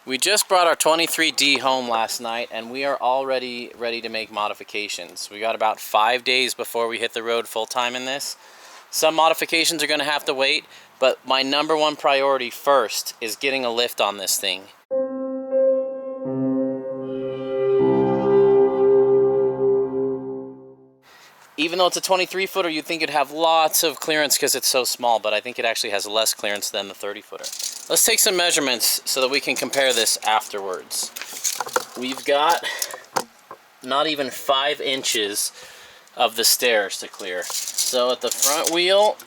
We just brought our 23D home last night and we are already ready to make modifications. We got about 5 days before we hit the road full time in this. Some modifications are going to have to wait, but my number one priority first is getting a lift on this thing. Even though it's a 23 footer, you'd think it'd have lots of clearance because it's so small, but I think it actually has less clearance than the 30 footer. Let's take some measurements so that we can compare this afterwards. We've got not even 5 inches of the stairs to clear. So at the front wheel,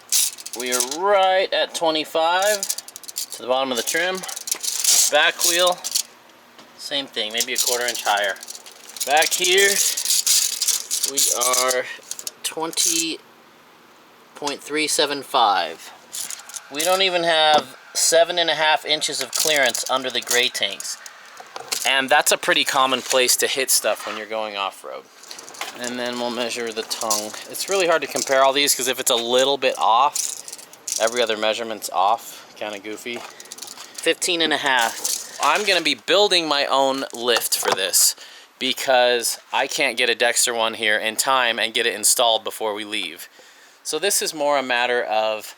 we are right at 25 to the bottom of the trim. Back wheel, same thing, maybe a 1/4 inch higher. Back here, we are 20.375. We don't even have 7.5 inches of clearance under the gray tanks. And that's a pretty common place to hit stuff when you're going off-road. And then we'll measure the tongue. It's really hard to compare all these because if it's a little bit off, every other measurement's off, kind of goofy. 15.5. I'm gonna be building my own lift for this because I can't get a Dexter one here in time and get it installed before we leave. So this is more a matter of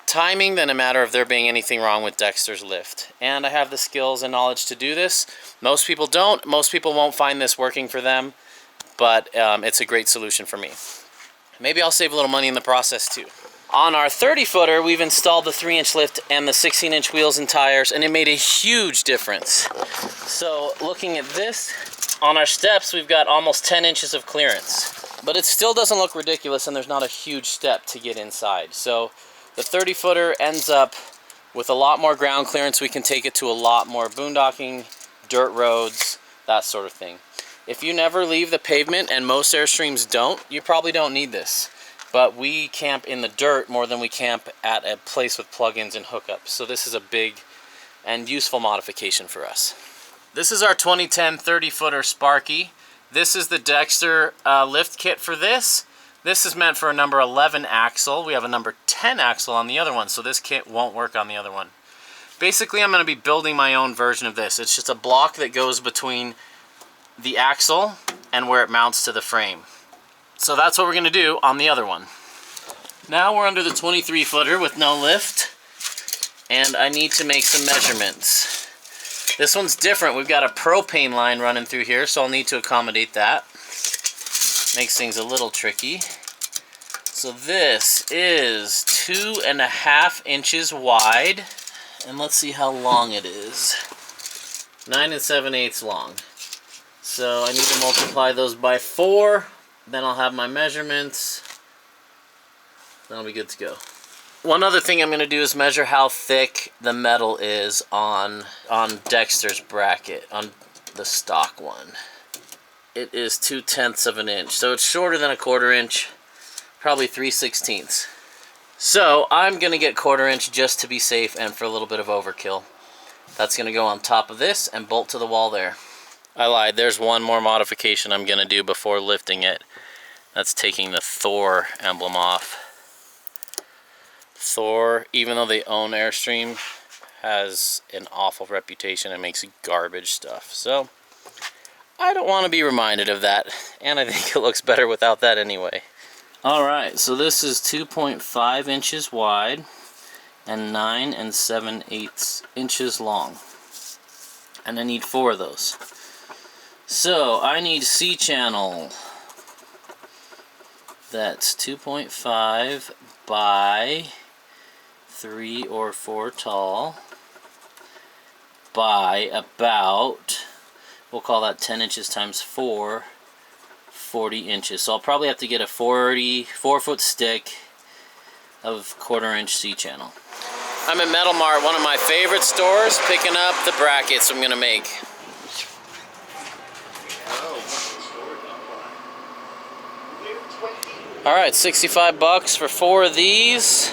timing than a matter of there being anything wrong with Dexter's lift. And I have the skills and knowledge to do this. Most people don't. Most people won't find this working for them, but it's a great solution for me. Maybe I'll save a little money in the process too. On our 30 footer, we've installed the 3-inch lift and the 16-inch wheels and tires, and it made a huge difference. So looking at this, on our steps, we've got almost 10 inches of clearance, but it still doesn't look ridiculous and there's not a huge step to get inside. So the 30 footer ends up with a lot more ground clearance. We can take it to a lot more boondocking, dirt roads, that sort of thing. If you never leave the pavement, and most Airstreams don't, you probably don't need this. But we camp in the dirt more than we camp at a place with plugins and hookups. So this is a big and useful modification for us. This is our 2010 30 footer Sparky. This is the Dexter lift kit for this. This is meant for a number 11 axle. We have a number 10 axle on the other one, so this kit won't work on the other one. Basically, I'm going to be building my own version of this. It's just a block that goes between the axle and where it mounts to the frame. So that's what we're going to do on the other one. Now we're under the 23 footer with no lift, and I need to make some measurements. This one's different. We've got a propane line running through here, so I'll need to accommodate that. Makes things a little tricky. So this is 2.5 inches wide, and let's see how long it is. 9 7/8 long. So I need to multiply those by 4, then I'll have my measurements, then I'll be good to go. One other thing I'm going to do is measure how thick the metal is on Dexter's bracket, on the stock one. It is 2/10 of an inch, so it's shorter than a 1/4 inch, probably 3/16. So I'm going to get 1/4 inch just to be safe and for a little bit of overkill. That's going to go on top of this and bolt to the wall there. I lied, there's one more modification I'm going to do before lifting it. That's taking the Thor emblem off. Thor, even though they own Airstream, has an awful reputation and makes garbage stuff. So I don't want to be reminded of that, and I think it looks better without that anyway. Alright, so this is 2.5 inches wide and 9 7/8 inches long. And I need 4 of those. So I need C-channel. That's 2.5 by 3 or 4 tall by about, we'll call that 10 inches times 4, 40 inches. So I'll probably have to get a 4-foot stick of 1/4 inch C-channel. I'm at Metal Mart, one of my favorite stores, picking up the brackets I'm going to make. Alright, 65 bucks for 4 of these,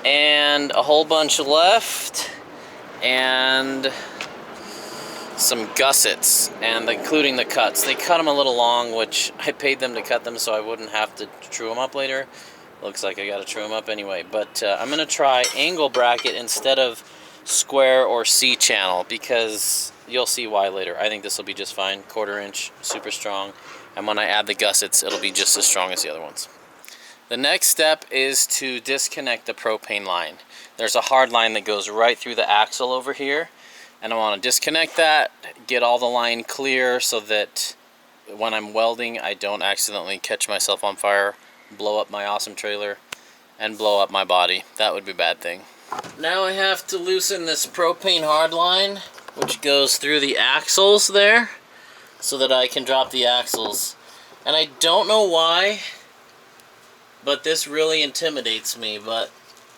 and a whole bunch left, and some gussets, and including the cuts. They cut them a little long, which I paid them to cut them so I wouldn't have to true them up later. Looks like I gotta true them up anyway, but I'm gonna try angle bracket instead of square or C channel, because you'll see why later. I think this will be just fine. 1/4 inch, super strong. And when I add the gussets, it'll be just as strong as the other ones. The next step is to disconnect the propane line. There's a hard line that goes right through the axle over here, and I want to disconnect that, get all the line clear so that when I'm welding I don't accidentally catch myself on fire, blow up my awesome trailer, and blow up my body. That would be a bad thing. Now I have to loosen this propane hard line, which goes through the axles there, so that I can drop the axles. And I don't know why, but this really intimidates me, but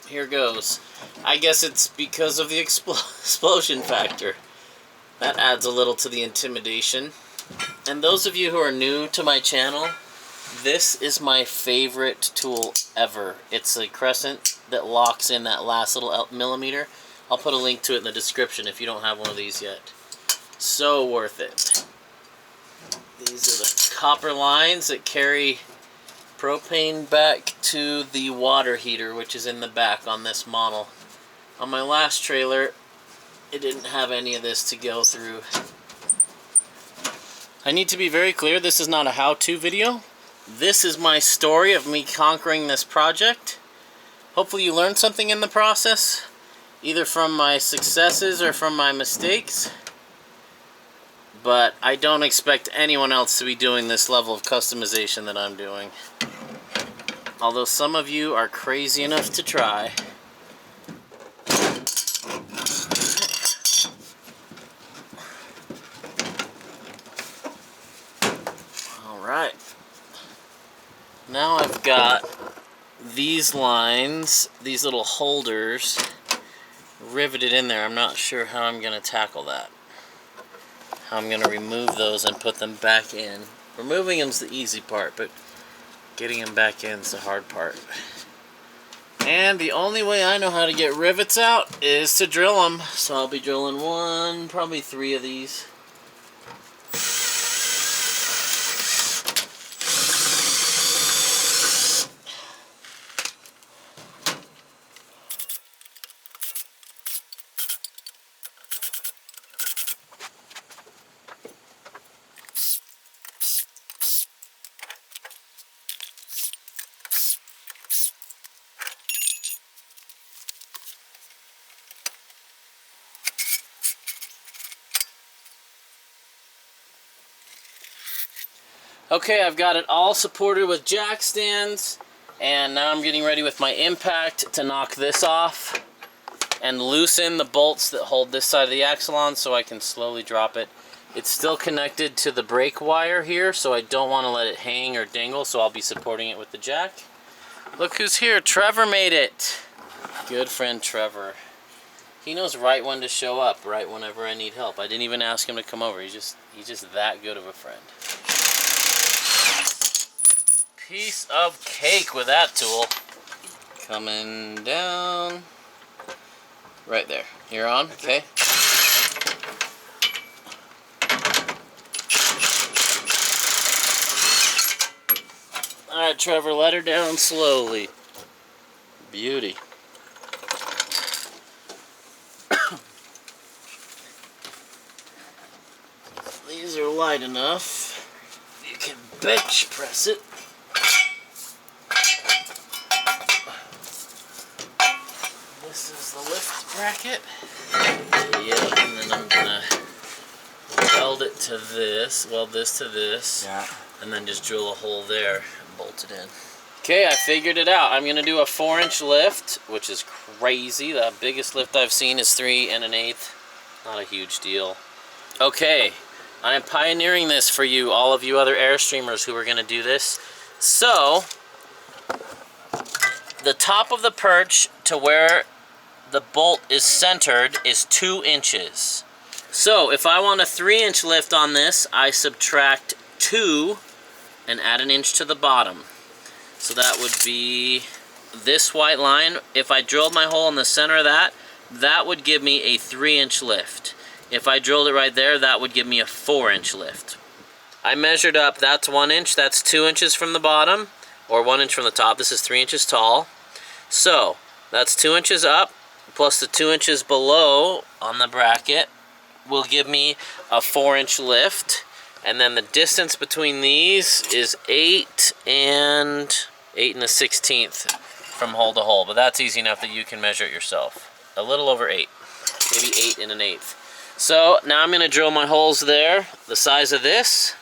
here goes. I guess it's because of the explosion factor. That adds a little to the intimidation. And those of you who are new to my channel, this is my favorite tool ever. It's a crescent that locks in that last little millimeter. I'll put a link to it in the description if you don't have one of these yet. So worth it. These are the copper lines that carry propane back to the water heater, which is in the back on this model. On my last trailer, it didn't have any of this to go through. I need to be very clear, this is not a how-to video. This is my story of me conquering this project. Hopefully you learned something in the process, either from my successes or from my mistakes. But I don't expect anyone else to be doing this level of customization that I'm doing. Although some of you are crazy enough to try. Alright. Now I've got these lines, these little holders, riveted in there. I'm not sure how I'm going to tackle that. How I'm going to remove those and put them back in. Removing them's the easy part, but getting them back in is the hard part. And the only way I know how to get rivets out is to drill them. So I'll be drilling one, probably 3 of these. Okay, I've got it all supported with jack stands, and now I'm getting ready with my impact to knock this off and loosen the bolts that hold this side of the axle on so I can slowly drop it. It's still connected to the brake wire here, so I don't want to let it hang or dangle, so I'll be supporting it with the jack. Look who's here, Trevor made it. Good friend Trevor. He knows right when to show up, right whenever I need help. I didn't even ask him to come over, he's just that good of a friend. Piece of cake with that tool. Coming down. Right there. You're on? Okay. Alright, Trevor, let her down slowly. Beauty. These are light enough. You can bench press it. This is the lift bracket. Yep, and then I'm gonna weld it to this, yeah, and then just drill a hole there and bolt it in. Okay, I figured it out. I'm gonna do a 4-inch lift, which is crazy. The biggest lift I've seen is 3 1/8. Not a huge deal. Okay, I am pioneering this for you, all of you other Airstreamers who are gonna do this. So, the top of the perch to where the bolt is centered is 2 inches. So if I want a 3-inch lift on this, I subtract 2 and add 1 inch to the bottom. So that would be this white line. If I drilled my hole in the center of that, that would give me a 3-inch lift. If I drilled it right there, that would give me a 4-inch lift. I measured up, that's 1 inch, that's 2 inches from the bottom, or 1 inch from the top. This is 3 inches tall. So that's 2 inches up, plus the 2 inches below on the bracket will give me a 4-inch lift. And then the distance between these is 8 and 1/16 from hole to hole. But that's easy enough that you can measure it yourself. A little over 8, maybe 8 1/8. So now I'm going to drill my holes there, the size of this,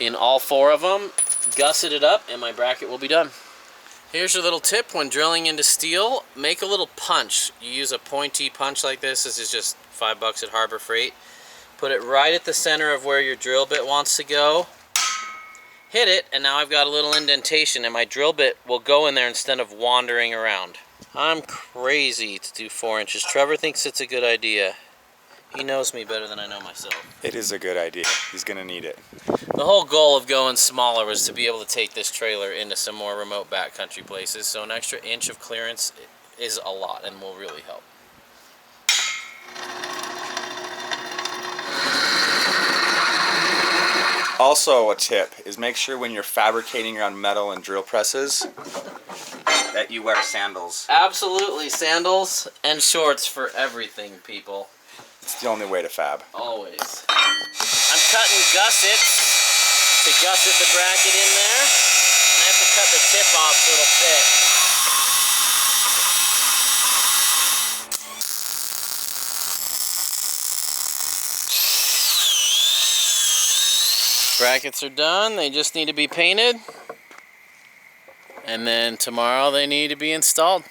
in all 4 of them, gusset it up, and my bracket will be done. Here's your little tip when drilling into steel. Make a little punch. You use a pointy punch like this. This is just $5 at Harbor Freight. Put it right at the center of where your drill bit wants to go. Hit it, and now I've got a little indentation, and my drill bit will go in there instead of wandering around. I'm crazy to do 4 inches. Trevor thinks it's a good idea. He knows me better than I know myself. It is a good idea. He's gonna need it. The whole goal of going smaller was to be able to take this trailer into some more remote backcountry places, so an extra inch of clearance is a lot and will really help. Also, a tip is make sure when you're fabricating around metal and drill presses that you wear sandals. Absolutely, sandals and shorts for everything, people. It's the only way to fab. Always. I'm cutting gussets to gusset the bracket in there, and I have to cut the tip off so it'll fit. Brackets are done, they just need to be painted, and then tomorrow they need to be installed.